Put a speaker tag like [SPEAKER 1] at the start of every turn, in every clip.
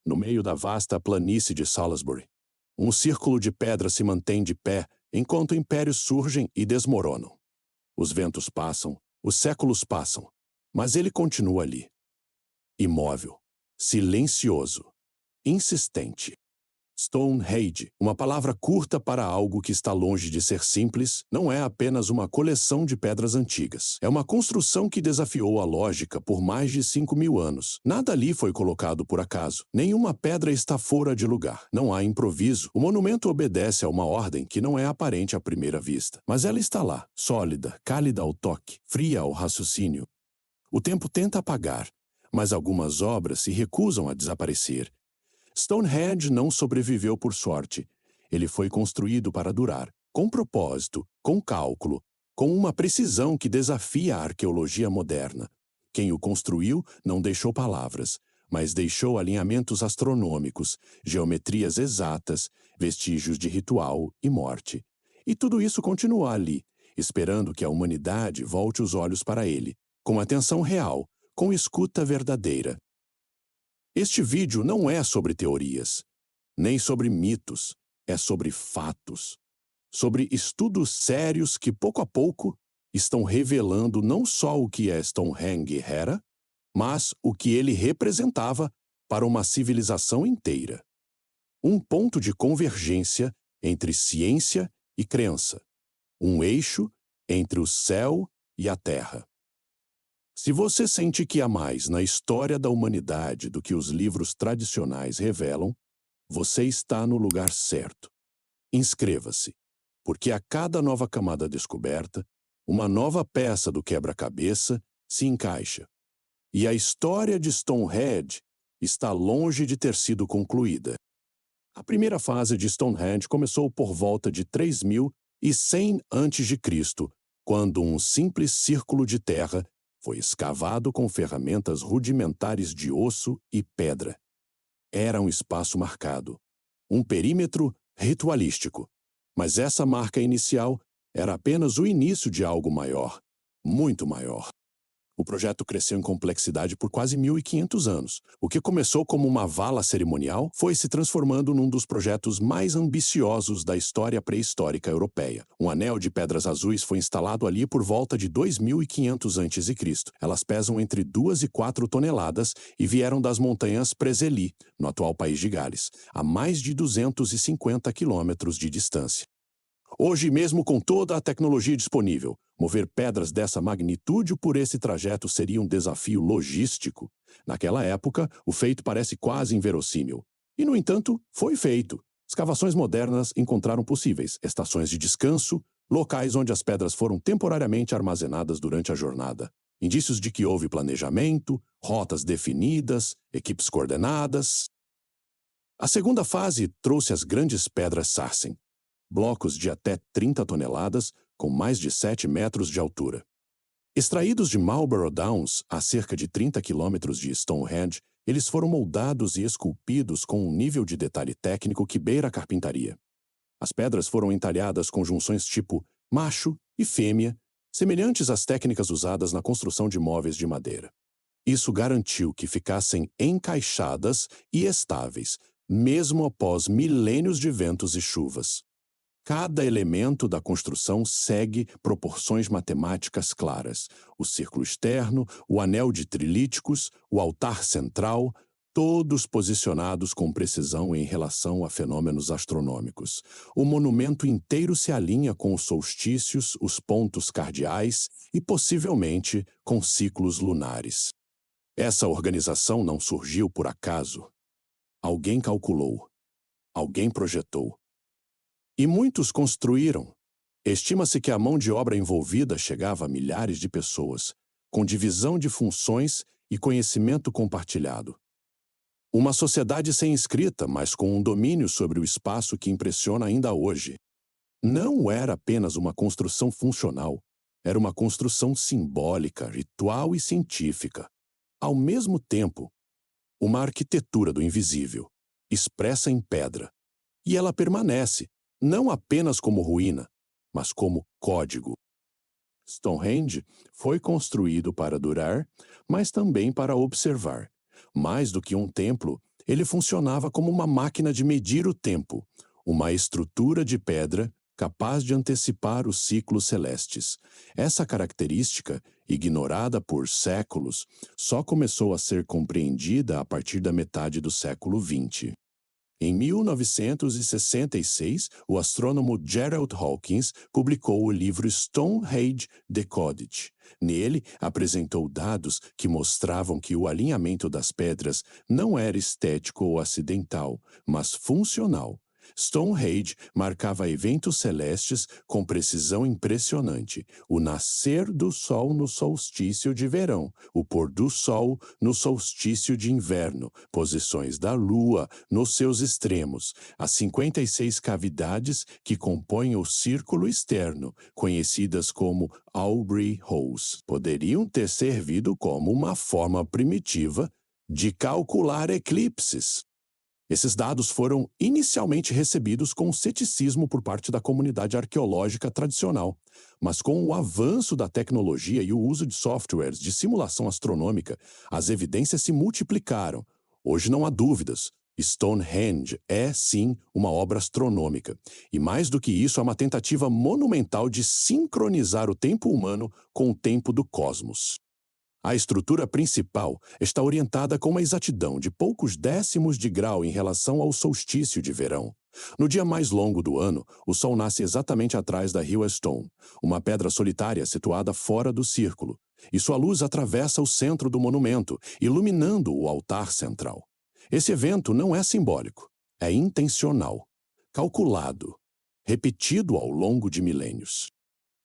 [SPEAKER 1] no meio da vasta planície de Salisbury. Um círculo de pedra se mantém de pé enquanto impérios surgem e desmoronam. Os ventos passam, os séculos passam, mas ele continua ali. Imóvel, silencioso, insistente. Stonehenge, uma palavra curta para algo que está longe de ser simples, não é apenas uma coleção de pedras antigas. É uma construção que desafiou a lógica por mais de 5.000 anos. Nada ali foi colocado por acaso. Nenhuma pedra está fora de lugar. Não há improviso. O monumento obedece a uma ordem que não é aparente à primeira vista. Mas ela está lá, sólida, cálida ao toque, fria ao raciocínio. O tempo tenta apagar, mas algumas obras se recusam a desaparecer. Stonehenge não sobreviveu por sorte. Ele foi construído para durar, com propósito, com cálculo, com uma precisão que desafia a arqueologia moderna. Quem o construiu não deixou palavras, mas deixou alinhamentos astronômicos, geometrias exatas, vestígios de ritual e morte. E tudo isso continua ali, esperando que a humanidade volte os olhos para ele, com atenção real, com escuta verdadeira. Este vídeo não é sobre teorias, nem sobre mitos, é sobre fatos. Sobre estudos sérios que, pouco a pouco, estão revelando não só o que é Stonehenge era, mas o que ele representava para uma civilização inteira. Um ponto de convergência entre ciência e crença. Um eixo entre o céu e a terra. Se você sente que há mais na história da humanidade do que os livros tradicionais revelam, você está no lugar certo. Inscreva-se, porque a cada nova camada descoberta, uma nova peça do quebra-cabeça se encaixa. E a história de Stonehenge está longe de ter sido concluída. A primeira fase de Stonehenge começou por volta de 3100 a.C., quando um simples círculo de terra foi escavado com ferramentas rudimentares de osso e pedra. Era um espaço marcado, um perímetro ritualístico. Mas essa marca inicial era apenas o início de algo maior, muito maior. O projeto cresceu em complexidade por quase 1.500 anos. O que começou como uma vala cerimonial foi se transformando num dos projetos mais ambiciosos da história pré-histórica europeia. Um anel de pedras azuis foi instalado ali por volta de 2.500 a.C. Elas pesam entre 2 e 4 toneladas e vieram das montanhas Preseli, no atual país de Gales, a mais de 250 quilômetros de distância. Hoje, mesmo com toda a tecnologia disponível, mover pedras dessa magnitude por esse trajeto seria um desafio logístico. Naquela época, o feito parece quase inverossímil. E, no entanto, foi feito. Escavações modernas encontraram possíveis estações de descanso, locais onde as pedras foram temporariamente armazenadas durante a jornada. Indícios de que houve planejamento, rotas definidas, equipes coordenadas. A segunda fase trouxe as grandes pedras Sarsen. Blocos de até 30 toneladas, com mais de 7 metros de altura. Extraídos de Marlborough Downs, a cerca de 30 quilômetros de Stonehenge, eles foram moldados e esculpidos com um nível de detalhe técnico que beira a carpintaria. As pedras foram entalhadas com junções tipo macho e fêmea, semelhantes às técnicas usadas na construção de móveis de madeira. Isso garantiu que ficassem encaixadas e estáveis, mesmo após milênios de ventos e chuvas. Cada elemento da construção segue proporções matemáticas claras. O círculo externo, o anel de trilíticos, o altar central, todos posicionados com precisão em relação a fenômenos astronômicos. O monumento inteiro se alinha com os solstícios, os pontos cardeais e, possivelmente, com ciclos lunares. Essa organização não surgiu por acaso. Alguém calculou. Alguém projetou. E muitos construíram. Estima-se que a mão de obra envolvida chegava a milhares de pessoas, com divisão de funções e conhecimento compartilhado. Uma sociedade sem escrita, mas com um domínio sobre o espaço que impressiona ainda hoje. Não era apenas uma construção funcional, era uma construção simbólica, ritual e científica. Ao mesmo tempo, uma arquitetura do invisível, expressa em pedra. E ela permanece, não apenas como ruína, mas como código. Stonehenge foi construído para durar, mas também para observar. Mais do que um templo, Ele funcionava como uma máquina de medir o tempo, uma estrutura de pedra capaz de antecipar os ciclos celestes. Essa característica, ignorada por séculos, só começou a ser compreendida a partir da metade do século XX. Em 1966, o astrônomo Gerald Hawkins publicou o livro Stonehenge Decoded. Nele, apresentou dados que mostravam que o alinhamento das pedras não era estético ou acidental, mas funcional. Stonehenge marcava eventos celestes com precisão impressionante: o nascer do Sol no solstício de verão, o pôr do Sol no solstício de inverno, posições da Lua nos seus extremos, as 56 cavidades que compõem o círculo externo, conhecidas como Aubrey Holes, poderiam ter servido como uma forma primitiva de calcular eclipses. Esses dados foram inicialmente recebidos com ceticismo por parte da comunidade arqueológica tradicional, mas com o avanço da tecnologia e o uso de softwares de simulação astronômica, as evidências se multiplicaram. Hoje não há dúvidas. Stonehenge é, sim, uma obra astronômica. E mais do que isso, é uma tentativa monumental de sincronizar o tempo humano com o tempo do cosmos. A estrutura principal está orientada com uma exatidão de poucos décimos de grau em relação ao solstício de verão. No dia mais longo do ano, o Sol nasce exatamente atrás da Hill Stone, uma pedra solitária situada fora do círculo, e sua luz atravessa o centro do monumento, iluminando o altar central. Esse evento não é simbólico, é intencional, calculado, repetido ao longo de milênios.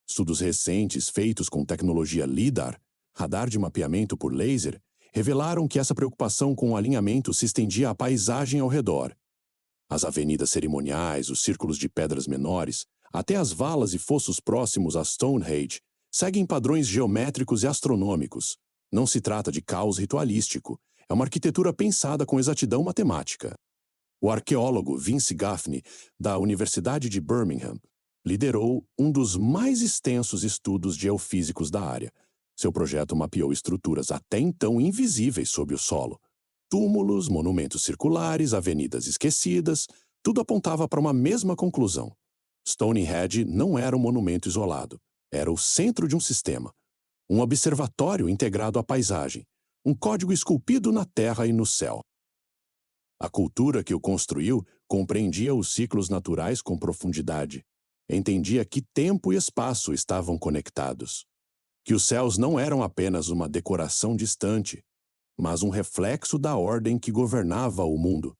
[SPEAKER 1] Estudos recentes feitos com tecnologia LIDAR, radar de mapeamento por laser, revelaram que essa preocupação com o alinhamento se estendia à paisagem ao redor. As avenidas cerimoniais, os círculos de pedras menores, até as valas e fossos próximos a Stonehenge, seguem padrões geométricos e astronômicos. Não se trata de caos ritualístico, é uma arquitetura pensada com exatidão matemática. O arqueólogo Vince Gaffney, da Universidade de Birmingham, liderou um dos mais extensos estudos geofísicos da área. Seu projeto mapeou estruturas até então invisíveis sob o solo. Túmulos, monumentos circulares, avenidas esquecidas, tudo apontava para uma mesma conclusão. Stonehenge não era um monumento isolado, era o centro de um sistema. Um observatório integrado à paisagem, um código esculpido na terra e no céu. A cultura que o construiu compreendia os ciclos naturais com profundidade. Entendia que tempo e espaço estavam conectados. Que os céus não eram apenas uma decoração distante, mas um reflexo da ordem que governava o mundo.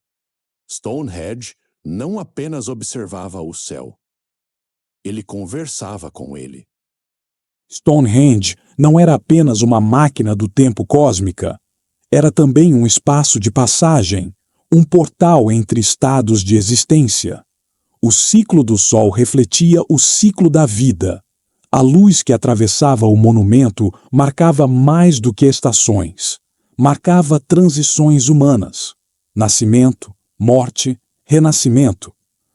[SPEAKER 1] Stonehenge não apenas observava o céu, ele conversava com ele.
[SPEAKER 2] Stonehenge não era apenas uma máquina do tempo cósmica, era também um espaço de passagem, um portal entre estados de existência. O ciclo do Sol refletia o ciclo da vida. A luz que atravessava o monumento marcava mais do que estações. Marcava transições humanas. Nascimento, morte, renascimento.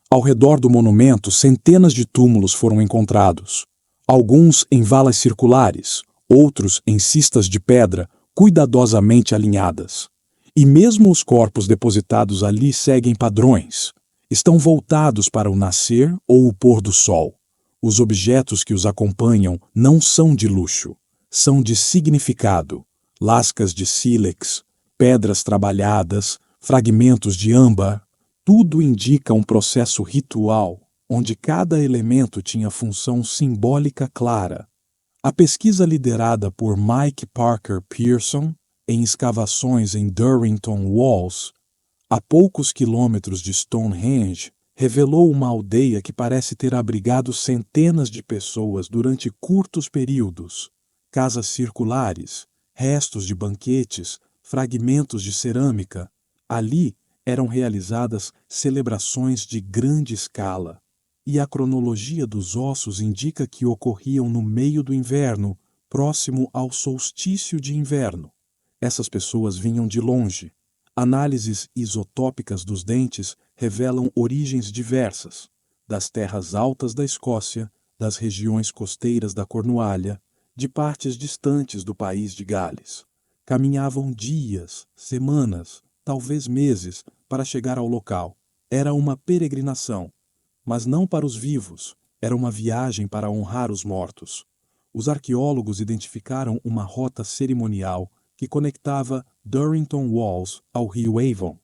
[SPEAKER 2] Ao redor do monumento, centenas de túmulos foram encontrados. Alguns em valas circulares, outros em cistas de pedra cuidadosamente alinhadas. E mesmo os corpos depositados ali seguem padrões. Estão voltados para o nascer ou o pôr do sol. Os objetos que os acompanham não são de luxo, são de significado. Lascas de sílex, pedras trabalhadas, fragmentos de âmbar, tudo indica um processo ritual, onde cada elemento tinha função simbólica clara. A pesquisa liderada por Mike Parker Pearson, em escavações em Durrington Walls, a poucos quilômetros de Stonehenge, revelou uma aldeia que parece ter abrigado centenas de pessoas durante curtos períodos. Casas circulares, restos de banquetes, fragmentos de cerâmica. Ali eram realizadas celebrações de grande escala. E a cronologia dos ossos indica que ocorriam no meio do inverno, próximo ao solstício de inverno. Essas pessoas vinham de longe. Análises isotópicas dos dentes revelam origens diversas, das terras altas da Escócia, das regiões costeiras da Cornualha, de partes distantes do país de Gales. Caminhavam dias, semanas, talvez meses, para chegar ao local. Era uma peregrinação, mas não para os vivos, era uma viagem para honrar os mortos. Os arqueólogos identificaram uma rota cerimonial que conectava Durrington Walls ao rio Avon.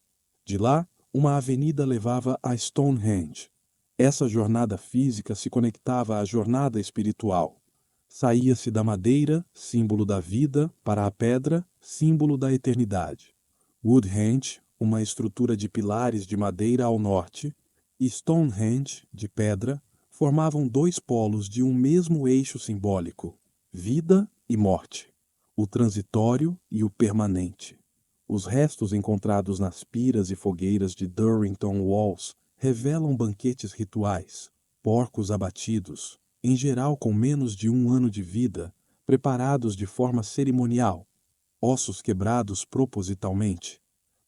[SPEAKER 2] De lá, uma avenida levava a Stonehenge. Essa jornada física se conectava à jornada espiritual. Saía-se da madeira, símbolo da vida, para a pedra, símbolo da eternidade. Woodhenge, uma estrutura de pilares de madeira ao norte, e Stonehenge, de pedra, formavam dois polos de um mesmo eixo simbólico: vida e morte, o transitório e o permanente. Os restos encontrados nas piras e fogueiras de Durrington Walls revelam banquetes rituais, porcos abatidos, em geral com menos de 1 ano de vida, preparados de forma cerimonial, ossos quebrados propositalmente,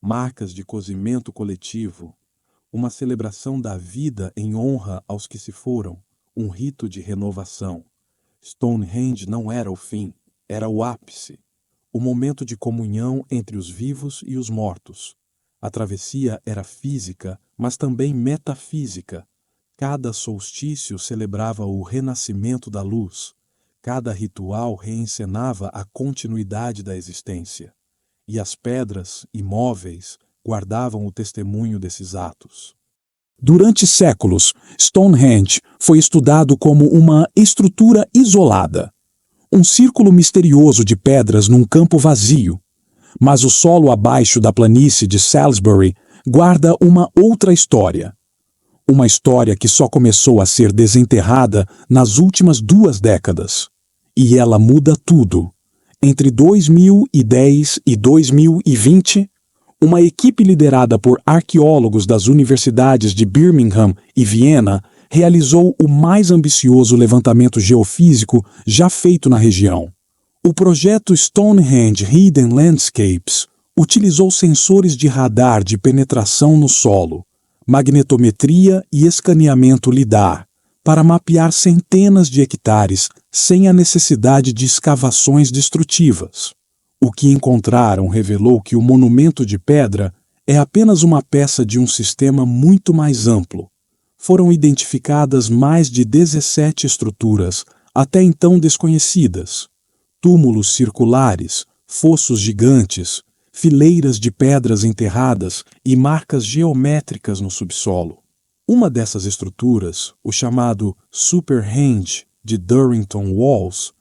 [SPEAKER 2] marcas de cozimento coletivo, uma celebração da vida em honra aos que se foram, um rito de renovação. Stonehenge não era o fim, era o ápice, o momento de comunhão entre os vivos e os mortos. A travessia era física, mas também metafísica. Cada solstício celebrava o renascimento da luz. Cada ritual reencenava a continuidade da existência. E as pedras, imóveis, guardavam o testemunho desses atos. Durante séculos, Stonehenge foi estudado como uma estrutura isolada, um círculo misterioso de pedras num campo vazio. Mas o solo abaixo da planície de Salisbury guarda uma outra história. Uma história que só começou a ser desenterrada nas últimas 2 décadas. E ela muda tudo. Entre 2010 e 2020, uma equipe liderada por arqueólogos das universidades de Birmingham e Viena realizou o mais ambicioso levantamento geofísico já feito na região. O projeto Stonehenge Hidden Landscapes utilizou sensores de radar de penetração no solo, magnetometria e escaneamento LIDAR para mapear centenas de hectares sem a necessidade de escavações destrutivas. O que encontraram revelou que o monumento de pedra é apenas uma peça de um sistema muito mais amplo. Foram identificadas mais de 17 estruturas, até então desconhecidas. Túmulos circulares, fossos gigantes, fileiras de pedras enterradas e marcas geométricas no subsolo. Uma dessas estruturas, o chamado Superhenge de Durrington Walls,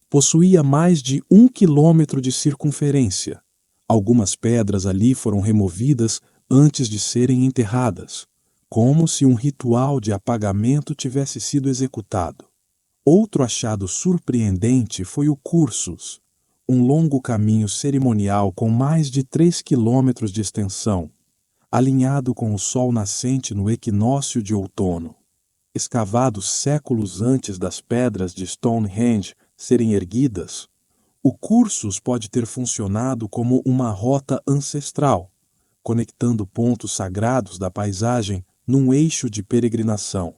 [SPEAKER 2] possuía mais de 1 quilômetro de circunferência. Algumas pedras ali foram removidas antes de serem enterradas, como se um ritual de apagamento tivesse sido executado. Outro achado surpreendente foi o Cursus, um longo caminho cerimonial com mais de 3 quilômetros de extensão, alinhado com o sol nascente no equinócio de outono. Escavado séculos antes das pedras de Stonehenge serem erguidas, o Cursus pode ter funcionado como uma rota ancestral, conectando pontos sagrados da paisagem num eixo de peregrinação.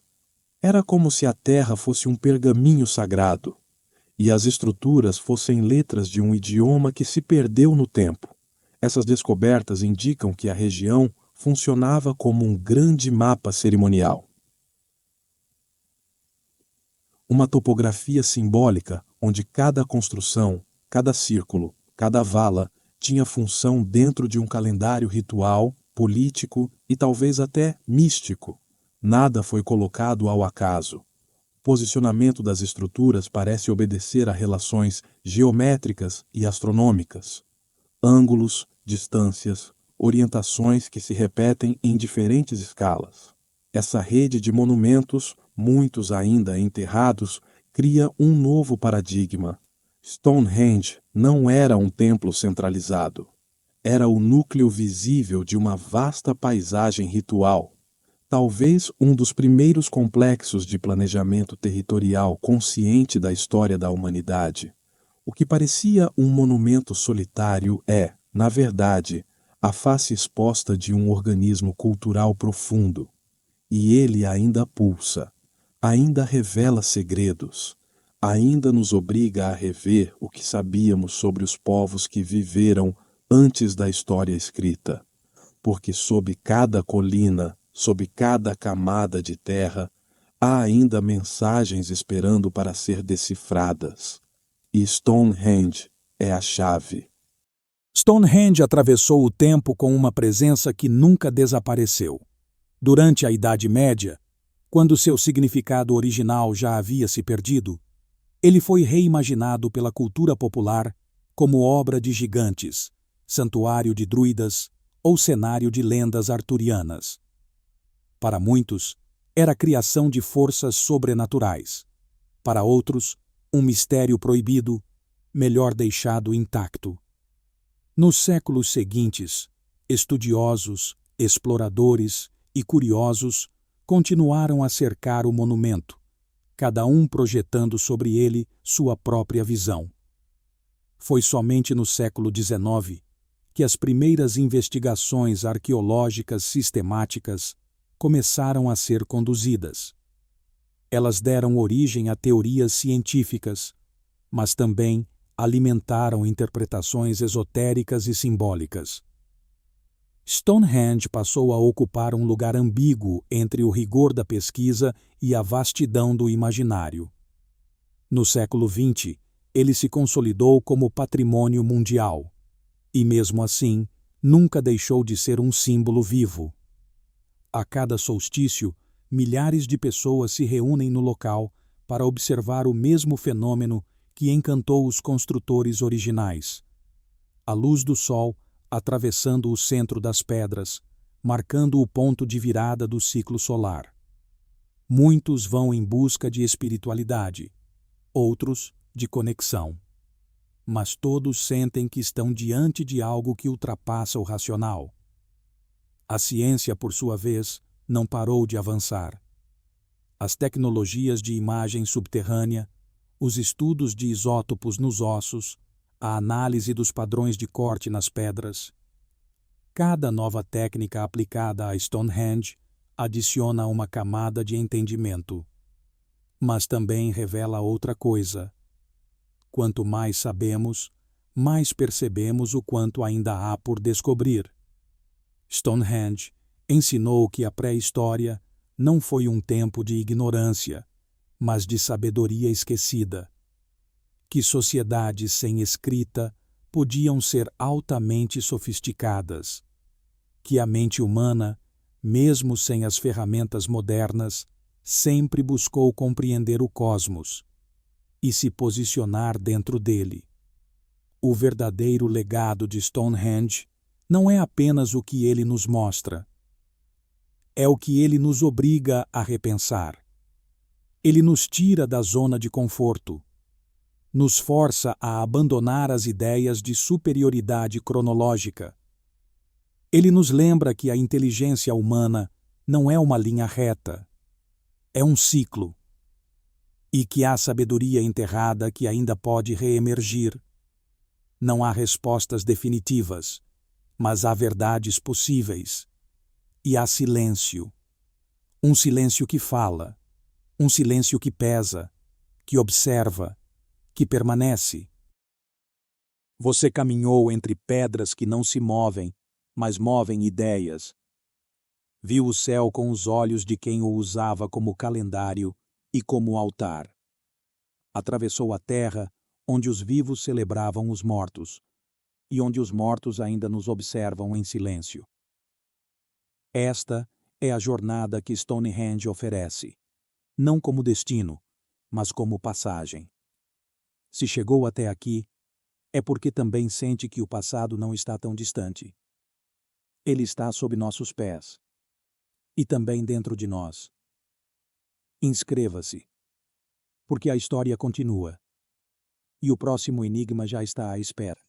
[SPEAKER 2] Era como se a terra fosse um pergaminho sagrado, e as estruturas fossem letras de um idioma que se perdeu no tempo. Essas descobertas indicam que a região funcionava como um grande mapa cerimonial. Uma topografia simbólica onde cada construção, cada círculo, cada vala tinha função dentro de um calendário ritual, político e talvez até místico. Nada foi colocado ao acaso. O posicionamento das estruturas parece obedecer a relações geométricas e astronômicas. Ângulos, distâncias, orientações que se repetem em diferentes escalas. Essa rede de monumentos, muitos ainda enterrados, cria um novo paradigma. Stonehenge não era um templo centralizado. Era o núcleo visível de uma vasta paisagem ritual. Talvez um dos primeiros complexos de planejamento territorial consciente da história da humanidade. O que parecia um monumento solitário é, na verdade, a face exposta de um organismo cultural profundo. E ele ainda pulsa, ainda revela segredos, ainda nos obriga a rever o que sabíamos sobre os povos que viveram antes da história escrita. porque sob cada colina, sob cada camada de terra, há ainda mensagens esperando para ser decifradas. E Stonehenge é a chave.
[SPEAKER 3] Stonehenge atravessou o tempo com uma presença que nunca desapareceu. Durante a Idade Média, quando seu significado original já havia se perdido, ele foi reimaginado pela cultura popular como obra de gigantes, santuário de druidas ou cenário de lendas arturianas. Para muitos, era a criação de forças sobrenaturais. Para outros, um mistério proibido, melhor deixado intacto. Nos séculos seguintes, estudiosos, exploradores e curiosos continuaram a cercar o monumento, cada um projetando sobre ele sua própria visão. Foi somente no século XIX que as primeiras investigações arqueológicas sistemáticas começaram a ser conduzidas. Elas deram origem a teorias científicas, mas também alimentaram interpretações esotéricas e simbólicas. Stonehenge passou a ocupar um lugar ambíguo entre o rigor da pesquisa e a vastidão do imaginário. No século XX, ele se consolidou como patrimônio mundial, e mesmo assim, nunca deixou de ser um símbolo vivo. A cada solstício, milhares de pessoas se reúnem no local para observar o mesmo fenômeno que encantou os construtores originais. A luz do sol atravessando o centro das pedras, marcando o ponto de virada do ciclo solar. Muitos vão em busca de espiritualidade, outros de conexão. Mas todos sentem que estão diante de algo que ultrapassa o racional. A ciência, por sua vez, não parou de avançar. As tecnologias de imagem subterrânea, os estudos de isótopos nos ossos, a análise dos padrões de corte nas pedras. Cada nova técnica aplicada a Stonehenge adiciona uma camada de entendimento. Mas também revela outra coisa. Quanto mais sabemos, mais percebemos o quanto ainda há por descobrir. Stonehenge ensinou que a pré-história não foi um tempo de ignorância, mas de sabedoria esquecida. Que sociedades sem escrita podiam ser altamente sofisticadas. Que a mente humana, mesmo sem as ferramentas modernas, sempre buscou compreender o cosmos e se posicionar dentro dele. O verdadeiro legado de Stonehenge não é apenas o que ele nos mostra. É o que ele nos obriga a repensar. Ele nos tira da zona de conforto. Nos força a abandonar as ideias de superioridade cronológica. Ele nos lembra que a inteligência humana não é uma linha reta, é um ciclo, e que há sabedoria enterrada que ainda pode reemergir. Não há respostas definitivas, mas há verdades possíveis. E há silêncio. Um silêncio que fala, um silêncio que pesa, que observa, que permanece. Você caminhou entre pedras que não se movem, mas movem ideias. Viu o céu com os olhos de quem o usava como calendário e como altar. Atravessou a terra, onde os vivos celebravam os mortos, e onde os mortos ainda nos observam em silêncio. Esta é a jornada que Stonehenge oferece, não como destino, mas como passagem. Se chegou até aqui, é porque também sente que o passado não está tão distante. Ele está sob nossos pés. E também dentro de nós. Inscreva-se, porque a história continua. E o próximo enigma já está à espera.